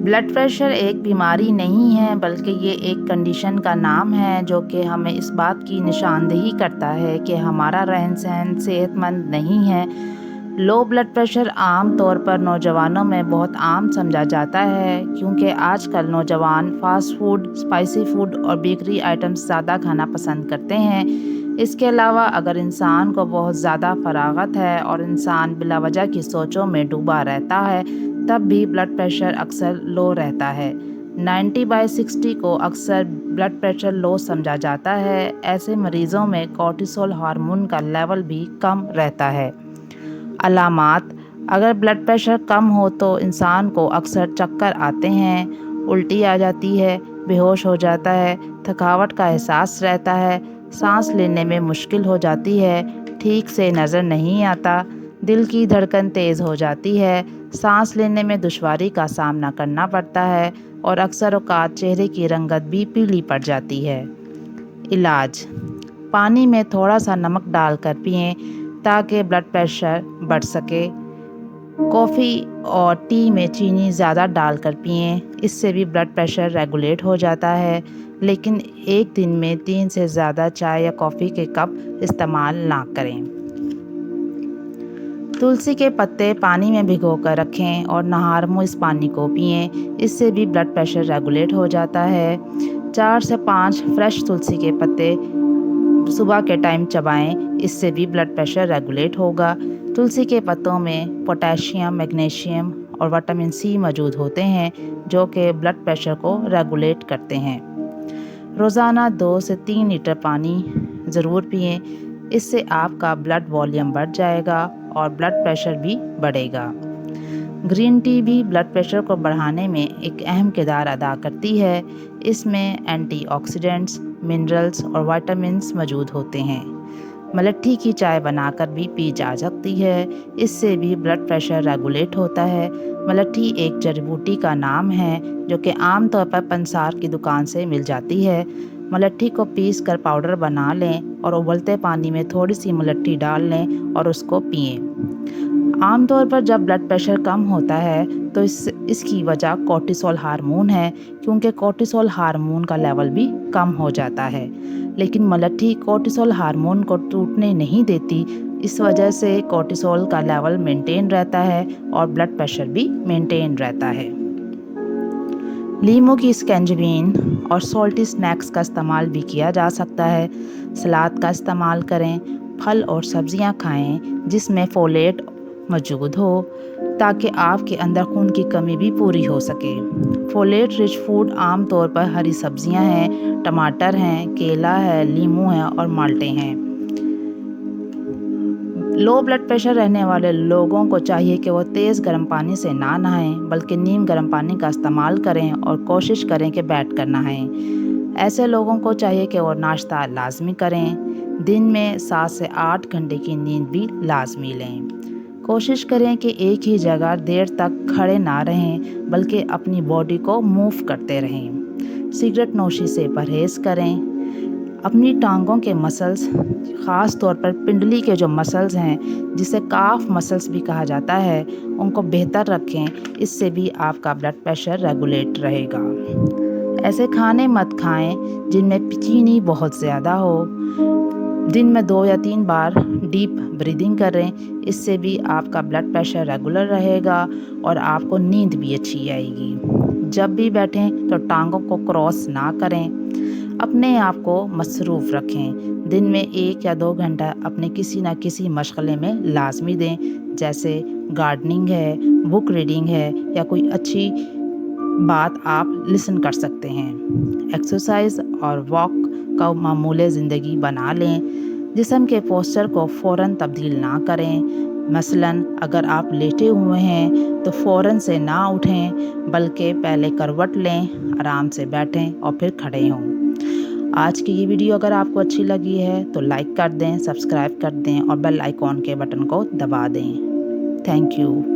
Blood pressure ایک بیماری نہیں ہے بلکہ یہ ایک کنڈیشن کا نام ہے جو کہ ہمیں اس بات کی نشاندہی کرتا ہے کہ ہمارا رہن سہن صحت مند نہیں ہے۔ لو بلڈ پریشر عام طور پر نوجوانوں میں بہت عام سمجھا جاتا ہے کیونکہ آج کل نوجوان فاسٹ فوڈ، اسپائسی فوڈ اور بیکری آئٹمز زیادہ کھانا پسند کرتے ہیں۔ اس کے علاوہ اگر انسان کو بہت زیادہ فراغت ہے اور انسان بلا وجہ کی سوچوں میں ڈوبا رہتا ہے تب بھی بلڈ پریشر اکثر لو رہتا ہے۔ 90/60 کو اکثر بلڈ پریشر لو سمجھا جاتا ہے۔ ایسے مریضوں میں کورٹیسول ہارمون کا لیول بھی کم رہتا ہے۔ علامات: اگر بلڈ پریشر کم ہو تو انسان کو اکثر چکر آتے ہیں، الٹی آ جاتی ہے، بے ہوش ہو جاتا ہے، تھکاوٹ کا احساس رہتا ہے، سانس لینے میں مشکل ہو جاتی ہے، ٹھیک سے نظر نہیں آتا، دل کی دھڑکن تیز ہو جاتی ہے، سانس لینے میں دشواری کا سامنا کرنا پڑتا ہے اور اکثر اوقات چہرے کی رنگت بھی پیلی پڑ جاتی ہے۔ علاج: پانی میں تھوڑا سا نمک ڈال کر پئیں تاکہ بلڈ پریشر بڑھ سکے۔ کافی اور ٹی میں چینی زیادہ ڈال کر پئیں، اس سے بھی بلڈ پریشر ریگولیٹ ہو جاتا ہے، لیکن ایک دن میں 3 سے زیادہ چائے یا کافی کے کپ استعمال نہ کریں۔ تلسی کے پتے پانی میں بھگو کر رکھیں اور نہار منہ اس پانی کو پئیں، اس سے بھی بلڈ پریشر ریگولیٹ ہو جاتا ہے۔ 4 سے 5 فریش تلسی کے پتے صبح کے ٹائم چبائیں، اس سے بھی بلڈ پریشر ریگولیٹ ہوگا۔ تلسی کے پتوں میں پوٹاشیم، میگنیشیم اور وٹامن سی موجود ہوتے ہیں جو کہ بلڈ پریشر کو ریگولیٹ کرتے ہیں۔ روزانہ 2 سے 3 لیٹر پانی ضرور پئیں، اس سے آپ کا بلڈ والیوم بڑھ جائے گا اور بلڈ پریشر بھی بڑھے گا۔ گرین ٹی بھی بلڈ پریشر کو بڑھانے میں ایک اہم کردار ادا کرتی ہے۔ اس میں اینٹی آکسیڈنٹس، منرلز اور وٹامنز موجود ہوتے ہیں۔ ملٹھی کی چائے بنا کر بھی پی جا سکتی ہے، اس سے بھی بلڈ پریشر ریگولیٹ ہوتا ہے۔ ملٹھی ایک جڑی بوٹی کا نام ہے جو کہ عام طور پر پنسار کی دکان سے مل جاتی ہے۔ ملٹھی کو پیس کر پاؤڈر بنا لیں اور ابلتے پانی میں تھوڑی سی ملٹھی ڈال لیں اور اس کو پئیں۔ عام طور پر جب بلڈ پریشر کم ہوتا ہے تو اس کی وجہ کورٹیسول ہارمون ہے کیونکہ کورٹیسول ہارمون کا لیول بھی کم ہو جاتا ہے، لیکن ملٹھی کورٹیسول ہارمون کو ٹوٹنے نہیں دیتی، اس وجہ سے کورٹیسول کا لیول مینٹین رہتا ہے اور بلڈ پریشر بھی مینٹین رہتا ہے۔ لیموں کی اسکنجبین اور سالٹی سنیکس کا استعمال بھی کیا جا سکتا ہے۔ سلاد کا استعمال کریں، پھل اور سبزیاں کھائیں جس میں فولیٹ موجود ہو تاکہ آپ کے اندر خون کی کمی بھی پوری ہو سکے۔ فولیٹ رچ فوڈ عام طور پر ہری سبزیاں ہیں، ٹماٹر ہیں، کیلا ہے، لیموں ہے اور مالٹے ہیں۔ لو بلڈ پریشر رہنے والے لوگوں کو چاہیے کہ وہ تیز گرم پانی سے نہ نہائیں بلکہ نیم گرم پانی کا استعمال کریں اور کوشش کریں کہ بیٹھ کر نہائیں۔ ایسے لوگوں کو چاہیے کہ وہ ناشتہ لازمی کریں۔ دن میں 7 سے 8 گھنٹے کی نیند بھی لازمی لیں۔ کوشش کریں کہ ایک ہی جگہ دیر تک کھڑے نہ رہیں بلکہ اپنی باڈی کو موو کرتے رہیں۔ سگریٹ نوشی سے پرہیز کریں۔ اپنی ٹانگوں کے مسلز، خاص طور پر پنڈلی کے جو مسلز ہیں جسے کاف مسلز بھی کہا جاتا ہے، ان کو بہتر رکھیں، اس سے بھی آپ کا بلڈ پریشر ریگولیٹ رہے گا۔ ایسے کھانے مت کھائیں جن میں چینی بہت زیادہ ہو۔ دن میں 2 یا 3 بار ڈیپ بریدنگ کریں، اس سے بھی آپ کا بلڈ پریشر ریگولر رہے گا اور آپ کو نیند بھی اچھی آئے گی۔ جب بھی بیٹھیں تو ٹانگوں کو کراس نہ کریں۔ اپنے آپ کو مصروف رکھیں۔ دن میں 1 یا 2 گھنٹہ اپنے کسی نہ کسی مشغلے میں لازمی دیں، جیسے گارڈننگ ہے، بک ریڈنگ ہے یا کوئی اچھی بات آپ لسن کر سکتے ہیں۔ ایکسرسائز اور واک کا معمول زندگی بنا لیں۔ جسم کے پوسچر کو فوراً تبدیل نہ کریں، مثلاً اگر آپ لیٹے ہوئے ہیں تو فوراً سے نہ اٹھیں بلکہ پہلے کروٹ لیں، آرام سے بیٹھیں اور پھر کھڑے ہوں۔ آج کی یہ ویڈیو اگر آپ کو اچھی لگی ہے تو لائک کر دیں، سبسکرائب کر دیں اور بیل آئیکن کے بٹن کو دبا دیں۔ Thank you.